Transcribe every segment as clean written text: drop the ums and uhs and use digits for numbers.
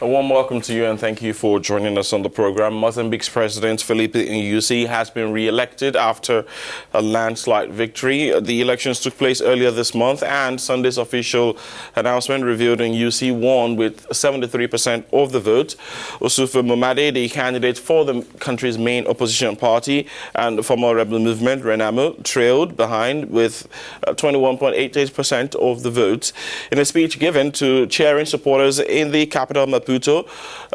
A warm welcome to you and thank you for joining us on the program. Mozambique's President Filipe Nyusi has been re-elected after a landslide victory. The elections took place earlier this month and Sunday's official announcement revealed Nyusi won with 73% of the vote. Ossufo Momade, the candidate for the country's main opposition party and the former rebel movement, Renamo, trailed behind with 21.88% of the vote. In a speech given to cheering supporters in the capital, Maputo,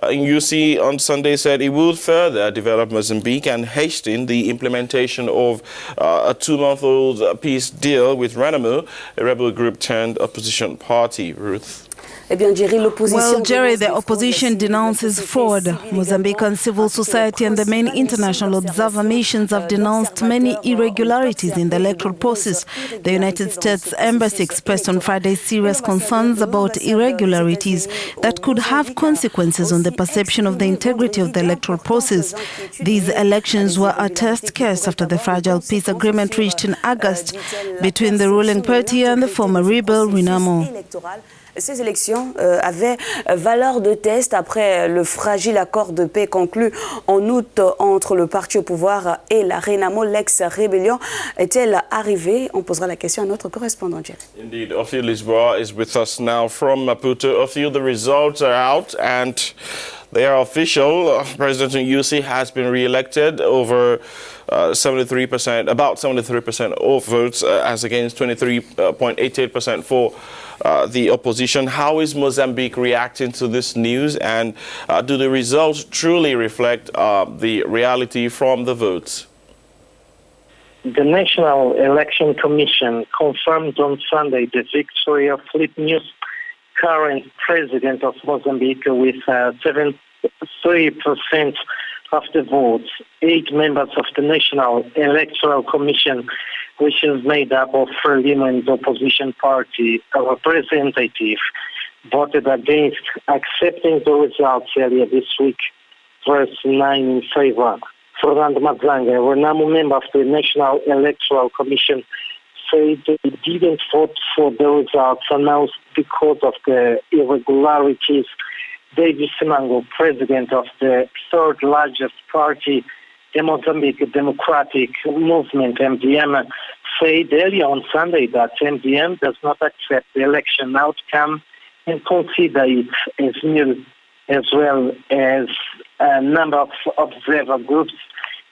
Nyusi on Sunday said he would further develop Mozambique and hasten the implementation of a 2-month-old peace deal with Renamo, a rebel group turned opposition party. Ruth. Well, Jerry, the opposition denounces fraud. Mozambican civil society and the main international observer missions have denounced many irregularities in the electoral process. The United States Embassy expressed on Friday serious concerns about irregularities that could have consequences on the perception of the integrity of the electoral process. These elections were a test case after the fragile peace agreement reached in August between the ruling party and the former rebel Renamo. Ces élections avaient valeur de test après le fragile accord de paix conclu en août entre le parti au pouvoir et la Renamo, l'ex-rébellion. Est-elle arrivée? On posera la question à notre correspondant. Indeed, Ophio Lisboa is with us now from Maputo. Ophio, the results are out and they are official. President Nyusi has been re-elected over 73%, about 73% of votes, as against 23.88% for the opposition. How is Mozambique reacting to this news, and do the results truly reflect the reality from the votes? The National Election Commission confirmed on Sunday the victory of Filipe Nyusi, current president of Mozambique, with 73% of the votes. 8 members of the National Electoral Commission, which is made up of Renamo opposition party representative, voted against accepting the results earlier this week. Verse 9 in favor. Fernando Mazanga, Renamo member of the National Electoral Commission, said he didn't vote for the results announced because of the irregularities. David Simango, president of the third largest party, the Mozambique Democratic Movement, MDM, said earlier on Sunday that MDM does not accept the election outcome and consider it as nil, as well as a number of observer groups,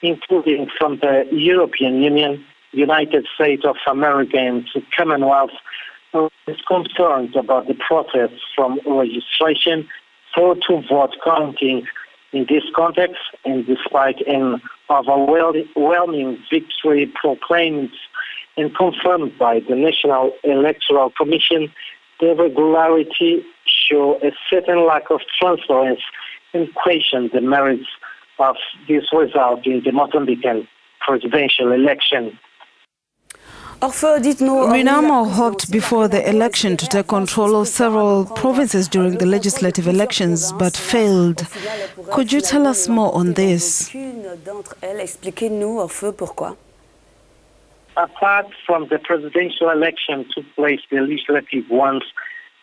including from the European Union, United States of America and Commonwealth, who is concerned about the process from registration to vote counting. In this context, and despite an overwhelming victory proclaimed and confirmed by the National Electoral Commission, the irregularity show a certain lack of transparency and question the merits of this result in the Mozambican presidential election. Renamo hoped before the election to take control of several provinces during the legislative elections, but failed. Could you tell us more on this? Apart from the presidential election took place, the legislative ones,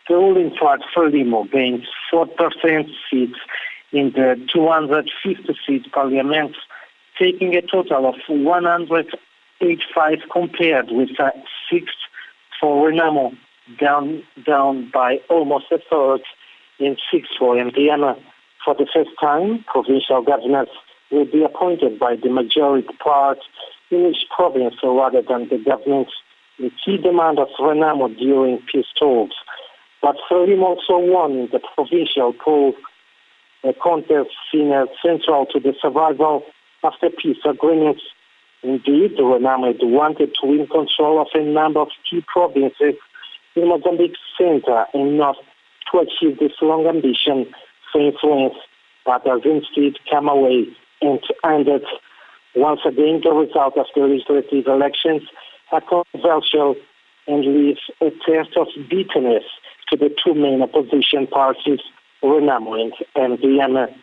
the ruling party Renamo gained 4% seats in the 250-seat parliament, taking a total of 185 compared with 6 for Renamo, down by almost a third, and 6 for MDM. For the first time, provincial governors will be appointed by the majority part in each province rather than the government, the key demand of Renamo during peace talks. But Renamo also won in the provincial poll, a contest seen as central to the survival of the peace agreements. Indeed, Renamo wanted to win control of a number of key provinces in Mozambique's center and not to achieve this long ambition for influence, but has instead come away and ended. Once again, the result of the legislative elections are controversial and leaves a test of bitterness to the 2 main opposition parties, Renamo and MDM.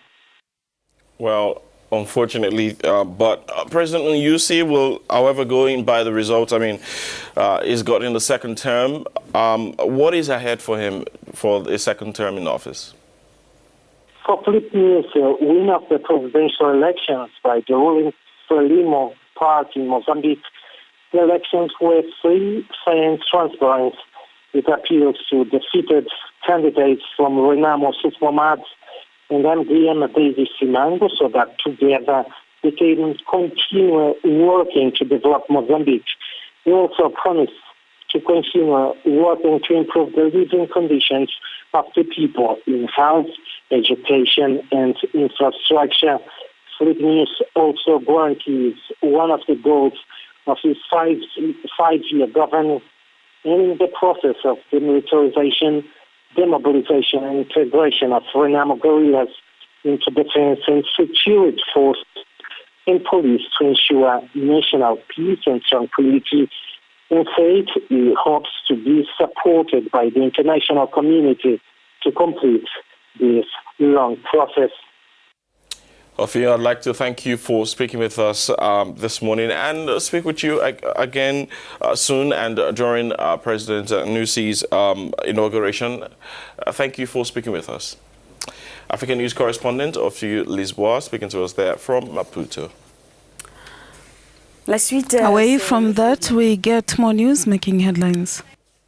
Well, unfortunately, but President Nyusi will, however, going by the results, he's got in the second term. What is ahead for him for a second term in office? For Filipe Nyusi, winner of the presidential elections by the ruling Renamo party in Mozambique, the elections were free, fair and transparent. It appeals to defeated candidates from Renamo, Ossufo Momade and MDM Daisy Simango, so that together they can continue working to develop Mozambique. They also promised to continue working to improve the living conditions of the people in health, education and infrastructure. Filipe Nyusi also guarantees one of the goals of his five-year governance, and in the process of demilitarization, demobilization and integration of Renamo guerrillas into defense and security forces and police to ensure national peace and tranquility. In fact, he hopes to be supported by the international community to complete this long process. Ofi, I'd like to thank you for speaking with us this morning and speak with you again soon and during President Nyusi's inauguration. Thank you for speaking with us. African News correspondent Ofi Lisboa speaking to us there from Maputo. Away from that, we get more news making headlines.